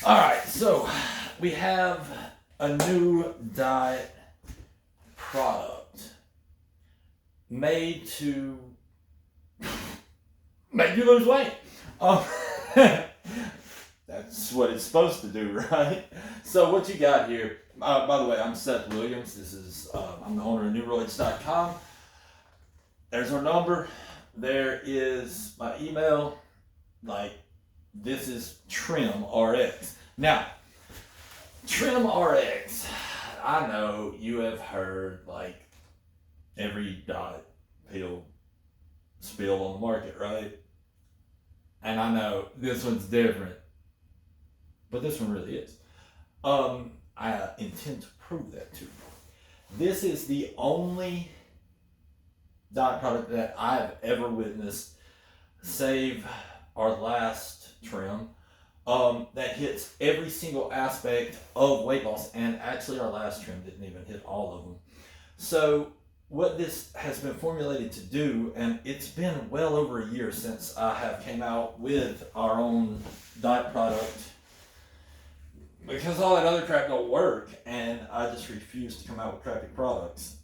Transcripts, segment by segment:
All right, so we have a new diet product made to make you lose weight. That's what it's supposed to do, right? So what you got here, by the way, I'm Seth Williams. This is, I'm the owner of newroids.com. There's our number. There is my email. Like, this is TRIMrx. Now, TRIMrx, I know you have heard like every diet pill spill on the market, right? And I know this one's different, but this one really is. I intend to prove that to you. This is the only diet product that I've ever witnessed, save our last trim, that hits every single aspect of weight loss. And actually our last trim didn't even hit all of them. So what this has been formulated to do, and it's been well over a year since I have came out with our own diet product, because all that other crap don't work, and I just refuse to come out with crappy products.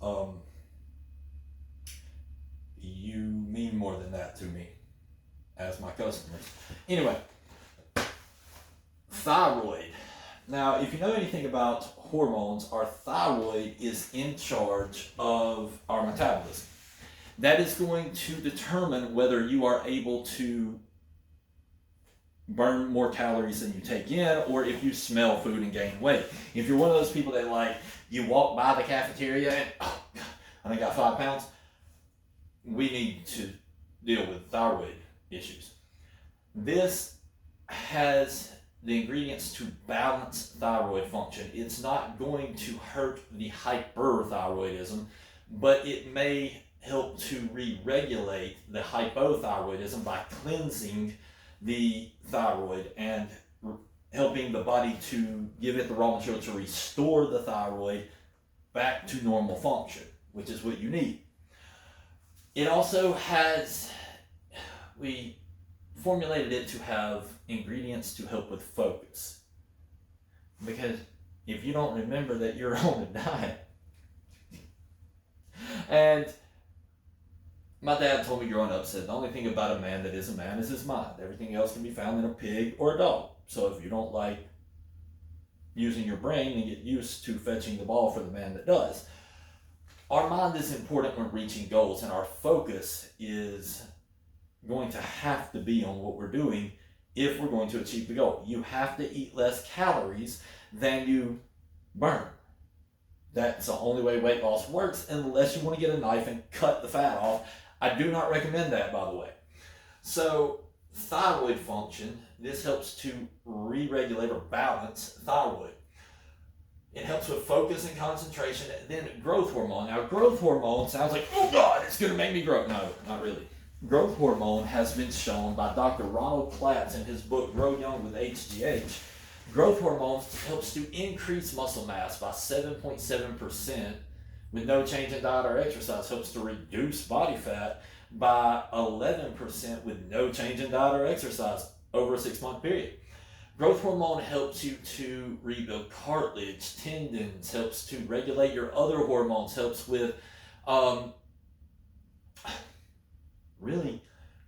You mean more than that to me as my customers. Anyway, thyroid. Now, if you know anything about hormones, our thyroid is in charge of our metabolism. That is going to determine whether you are able to burn more calories than you take in, or if you smell food and gain weight. If you're one of those people that like, you walk by the cafeteria and, oh, God, I think I got 5 pounds, we need to deal with thyroid issues. This has the ingredients to balance thyroid function. It's not going to hurt the hyperthyroidism, but it may help to re-regulate the hypothyroidism by cleansing the thyroid and helping the body to give it the raw material to restore the thyroid back to normal function, which is what you need. It also has, we formulated it to have ingredients to help with focus. Because if you don't remember that you're on a diet, and my dad told me growing up, said the only thing about a man that is a man is his mind. Everything else can be found in a pig or a dog. So if you don't like using your brain, then get used to fetching the ball for the man that does. Our mind is important when reaching goals, and our focus is going to have to be on what we're doing if we're going to achieve the goal. You have to eat less calories than you burn. That's the only way weight loss works, unless you want to get a knife and cut the fat off. I do not recommend that, by the way. So, thyroid function, this helps to re-regulate or balance thyroid. It helps with focus and concentration. Then growth hormone. Now, growth hormone sounds like, oh God, it's going to make me grow. No, not really. Growth hormone has been shown by Dr. Ronald Platts in his book, Grow Young with HGH. Growth hormone helps to increase muscle mass by 7.7% with no change in diet or exercise. Helps to reduce body fat by 11% with no change in diet or exercise over a 6-month period. Growth hormone helps you to rebuild cartilage, tendons, helps to regulate your other hormones, helps with, really,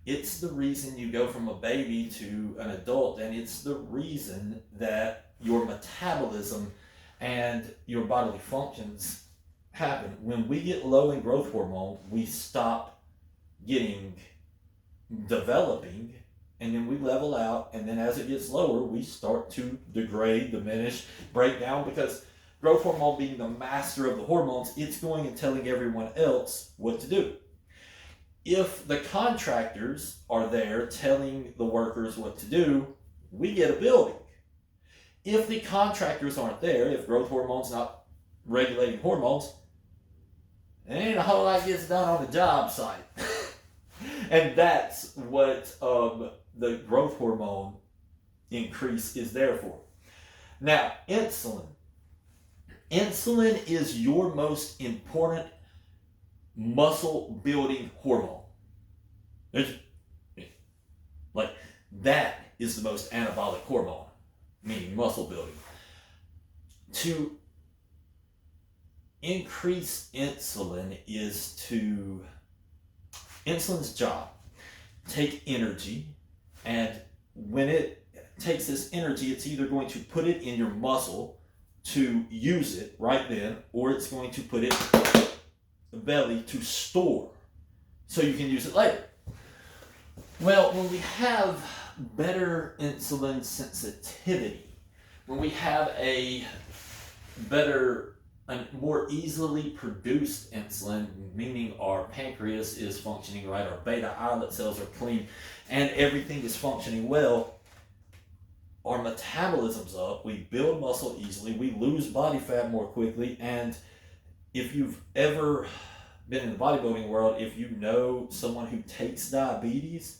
it's the reason you go from a baby to an adult, and it's the reason that your metabolism and your bodily functions happen. When we get low in growth hormone, we stop developing, and then we level out, and then as it gets lower, we start to degrade, diminish, break down, because growth hormone being the master of the hormones, it's going and telling everyone else what to do. If the contractors are there telling the workers what to do, we get a building. If the contractors aren't there, if growth hormone's not regulating hormones, there ain't a whole lot gets done on the job site. And that's what the growth hormone increase is there for. Now, insulin. Insulin is your most important muscle building hormone. Like, that is the most anabolic hormone. meaning muscle building. To increase insulin insulin's job, take energy, and when it takes this energy, it's either going to put it in your muscle to use it right then, or it's going to put it in the belly to store so you can use it later. Well, when we have better insulin sensitivity, when we have a better and more easily produced insulin, meaning our pancreas is functioning right, our beta islet cells are clean, and everything is functioning well, our metabolism's up, we build muscle easily, we lose body fat more quickly, and if you've ever been in the bodybuilding world, if you know someone who takes diabetes,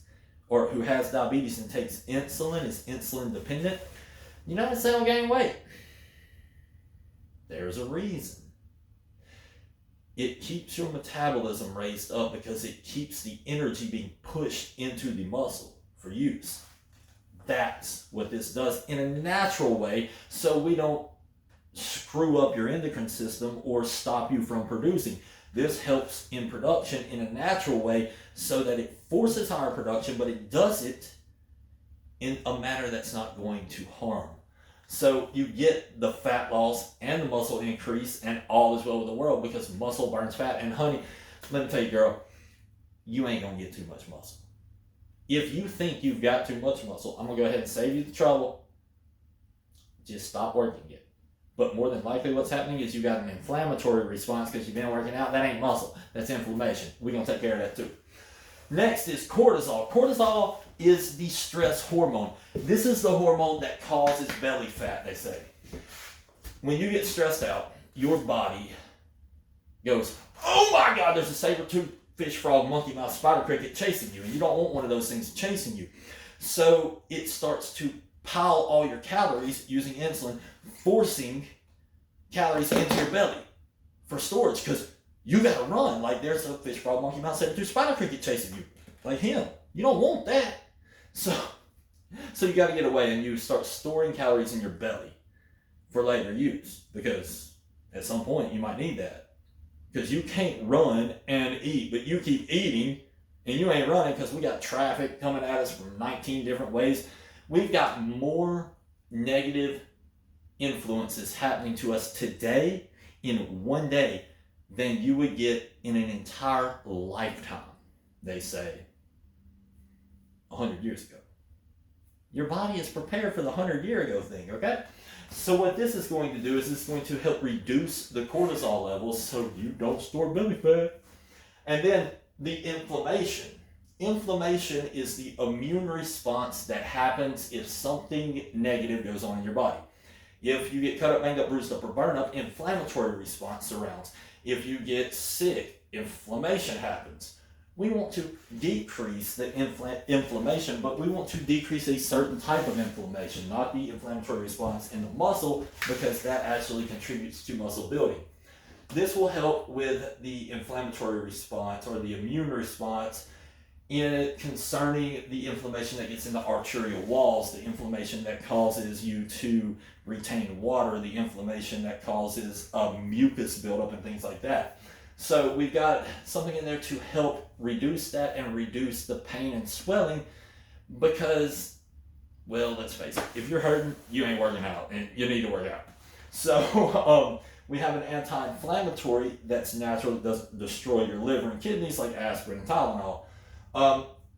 or who has diabetes and takes insulin, is insulin dependent, you notice they don't gain weight. There's a reason. It keeps your metabolism raised up because it keeps the energy being pushed into the muscle for use. That's what this does in a natural way, so we don't screw up your endocrine system or stop you from producing. This helps in production in a natural way so that it forces higher production, but it does it in a manner that's not going to harm. So you get the fat loss and the muscle increase, and all is well with the world because muscle burns fat. And honey, let me tell you, girl, you ain't gonna get too much muscle. If you think you've got too much muscle, I'm gonna go ahead and save you the trouble. Just stop working it. But more than likely what's happening is you got an inflammatory response because you've been working out. That ain't muscle, that's inflammation. We're gonna take care of that too. Next is cortisol. Cortisol is the stress hormone. This is the hormone that causes belly fat, they say. When you get stressed out, your body goes, oh my God, there's a saber-toothed fish, frog, monkey mouse, spider cricket chasing you, and you don't want one of those things chasing you. So it starts to pile all your calories using insulin, forcing calories into your belly for storage, because you gotta run. Like there's a fish, frog, monkey mouse, saber-toothed spider cricket chasing you, like him. You don't want that. So you got to get away, and you start storing calories in your belly for later use, because at some point you might need that, because you can't run and eat, but you keep eating and you ain't running because we got traffic coming at us from 19 different ways. We've got more negative influences happening to us today in one day than you would get in an entire lifetime, they say, 100 years ago. Your body is prepared for the 100-year ago thing, okay? So what this is going to do is it's going to help reduce the cortisol levels so you don't store belly fat. And then the inflammation. Inflammation is the immune response that happens if something negative goes on in your body. If you get cut up, banged up, bruised up, or burned up, inflammatory response surrounds. If you get sick, inflammation happens. We want to decrease the inflammation, but we want to decrease a certain type of inflammation, not the inflammatory response in the muscle, because that actually contributes to muscle building. This will help with the inflammatory response or the immune response concerning the inflammation that gets in the arterial walls, the inflammation that causes you to retain water, the inflammation that causes mucus buildup and things like that. So we've got something in there to help reduce that and reduce the pain and swelling, because, well, let's face it, if you're hurting, you ain't working out, and you need to work out. So we have an anti-inflammatory that's natural, that doesn't destroy your liver and kidneys, like aspirin and Tylenol.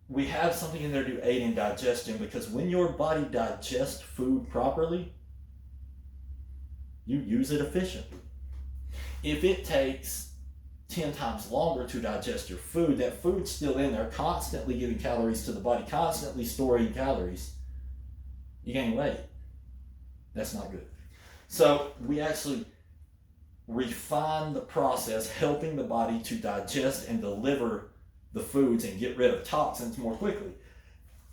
We have something in there to aid in digestion, because when your body digests food properly, you use it efficiently. If it takes 10 times longer to digest your food, that food's still in there, constantly giving calories to the body, constantly storing calories, you gain weight. That's not good. So we actually refine the process, helping the body to digest and deliver the foods and get rid of toxins more quickly.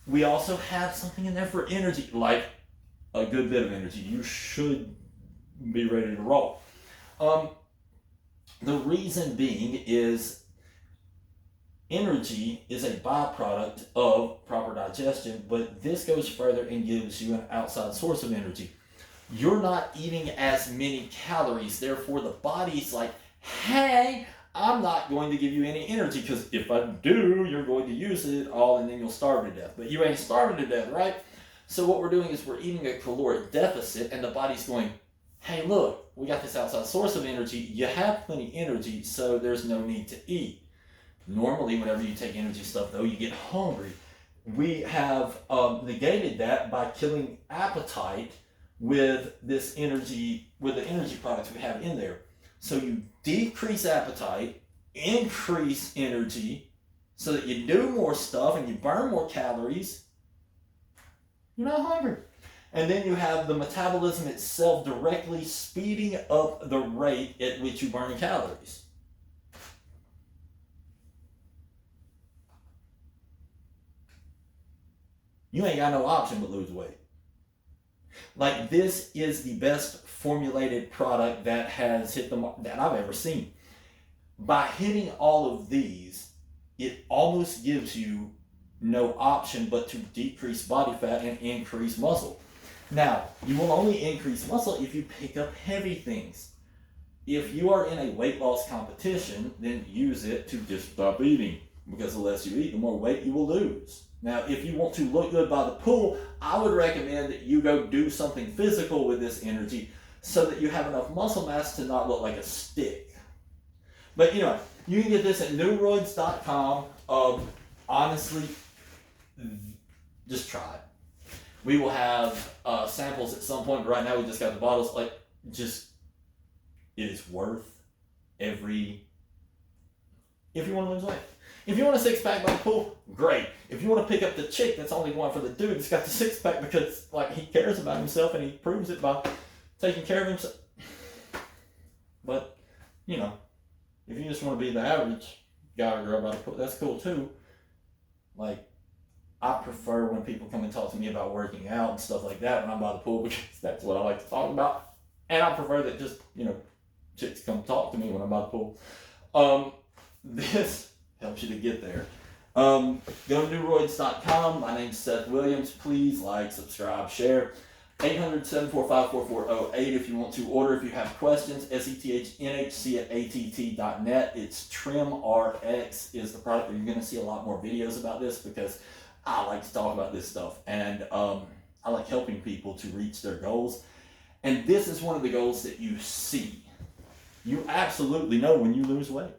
We also have something in there for energy, like a good bit of energy. You should be ready to roll. The reason being is energy is a byproduct of proper digestion, but this goes further and gives you an outside source of energy. You're not eating as many calories, therefore the body's like, hey, I'm not going to give you any energy, because if I do, you're going to use it all and then you'll starve to death. But you ain't starving to death, right? So what we're doing is we're eating a caloric deficit, and the body's going, hey, look, we got this outside source of energy. You have plenty of energy, so there's no need to eat. Normally, whenever you take energy stuff, though, you get hungry. We have negated that by killing appetite with this energy, with the energy products we have in there. So you decrease appetite, increase energy, so that you do more stuff and you burn more calories. You're not hungry. And then you have the metabolism itself directly speeding up the rate at which you burn calories. You ain't got no option but lose weight. Like, this is the best formulated product that has hit the mark that I've ever seen. By hitting all of these, it almost gives you no option but to decrease body fat and increase muscle. Now, you will only increase muscle if you pick up heavy things. If you are in a weight loss competition, then use it to just stop eating, because the less you eat, the more weight you will lose. Now, if you want to look good by the pool, I would recommend that you go do something physical with this energy so that you have enough muscle mass to not look like a stick. But you know, you can get this at neuroids.com. Honestly, just try it. We will have samples at some point, but right now we just got the bottles. Like, just, it is worth every, if you want to lose weight. If you want a six-pack by the pool, great. If you want to pick up the chick that's only going for the dude that's got the six-pack because, like, he cares about himself and he proves it by taking care of himself. But, you know, if you just want to be the average guy or girl by the pool, that's cool too. Like, I prefer when people come and talk to me about working out and stuff like that when I'm by the pool, because that's what I like to talk about. And I prefer that just, you know, chicks come talk to me when I'm by the pool. This helps you to get there. Go to neuroids.com. My name's Seth Williams. Please like, subscribe, share. 800-745-4408 if you want to order. If you have questions, sethnhc@att.net. It's TRIMrx is the product. You're going to see a lot more videos about this, because I like to talk about this stuff. And I like helping people to reach their goals. And this is one of the goals that you see. You absolutely know when you lose weight.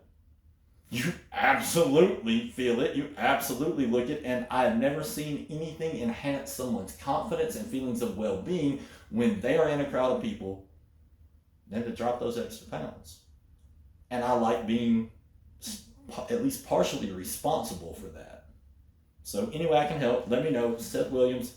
You absolutely feel it. You absolutely look it. And I have never seen anything enhance someone's confidence and feelings of well-being when they are in a crowd of people than to drop those extra pounds. And I like being at least partially responsible for that. So anyway, I can help. Let me know. Seth Williams,